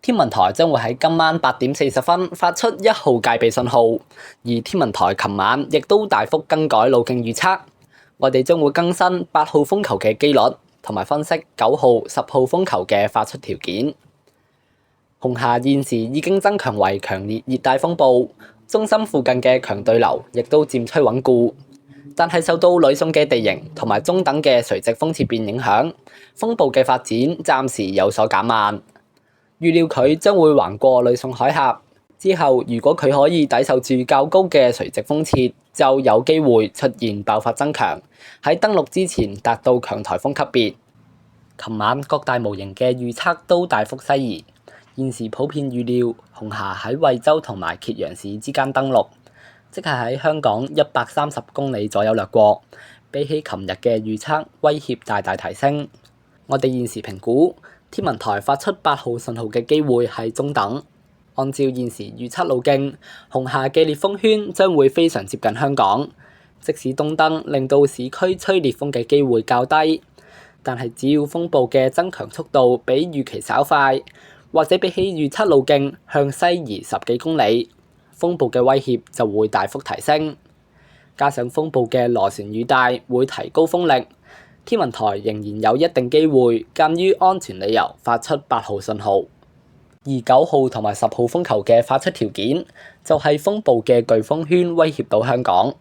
天文台將會喺今晚8點40分發出1號戒備信號，而天文台琴晚亦都大幅更改路徑預測。我哋將會更新8號風球嘅機率，同埋分析9號、10號風球嘅發出條件。紅霞現時已經增強為強烈熱帶風暴，中心附近嘅強對流亦都漸趨穩固。但係受到呂宋嘅地形同埋中等嘅垂直風切變影響，風暴嘅發展暫時有所減慢。預料佢將會橫過呂宋海峽之後，如果佢可以抵受住較高嘅垂直風切，就有機會出現爆發增強，喺登陸之前達到強颱風級別。琴晚各大模型嘅預測都大幅西移，現時普遍預料紅霞喺惠州同埋揭陽市之間登陸，即係喺香港130公里左右掠過，比起琴日嘅預測威脅大大提升。我哋現時評估天文台發出8號信號嘅機會係中等。按照現時預測路徑，紅霞嘅烈風圈將會非常接近香港，即使東登令到市區吹烈風嘅機會較低，但係只要風暴嘅增強速度比預期稍快，或者比起預測路徑向西移10幾公里，風暴嘅威脅就會大幅提升。加上風暴嘅螺旋雨帶會提高風力，天文台仍然有一定機會鑑於安全理由發出8號信號。而9號同埋10號風球嘅發出條件就係風暴嘅颶風圈威脅到香港，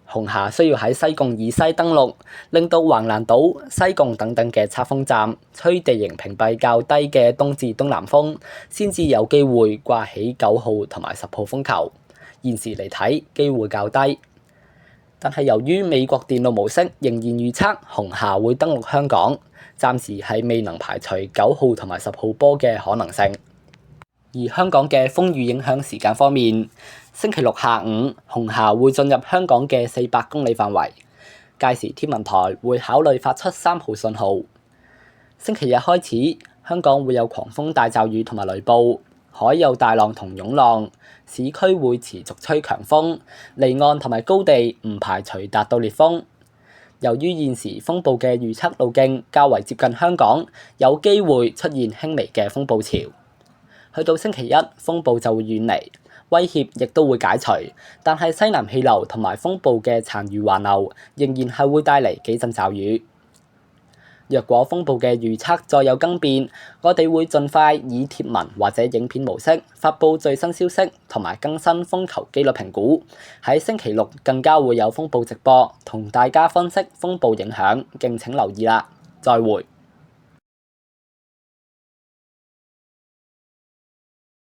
紅霞需要喺西貢以西登陸，令到橫瀾島、西貢等等嘅測風站吹地形屏蔽較低嘅東至東南風，先至有機會掛起9號同埋10號風球。現時嚟睇機會較低，但係由於美國電腦模式仍然預測紅霞會登陸香港，暫時係未能排除9號同埋10號波嘅可能性。而香港嘅風雨影響時間方面，星期六下午紅霞會進入香港嘅400公里範圍，屆時天文台會考慮發出3號信號。星期日開始，香港會有狂風大驟雨同埋雷暴，海有大浪同湧浪，市區會持續吹強風，離岸同埋高地唔排除達到烈風。由於現時風暴嘅預測路徑較為接近香港，有機會出現輕微嘅風暴潮。去到星期一，風暴就會遠離，威脅亦都會解除，但係西南氣流同埋風暴嘅殘餘環流仍然係會帶嚟幾陣驟雨。若果風暴嘅預測再有更變，我哋會盡快以貼文或者影片模式發布最新消息同埋更新風球機率評估。喺星期六更加會有風暴直播，同大家分析風暴影響，敬請留意啦。再會。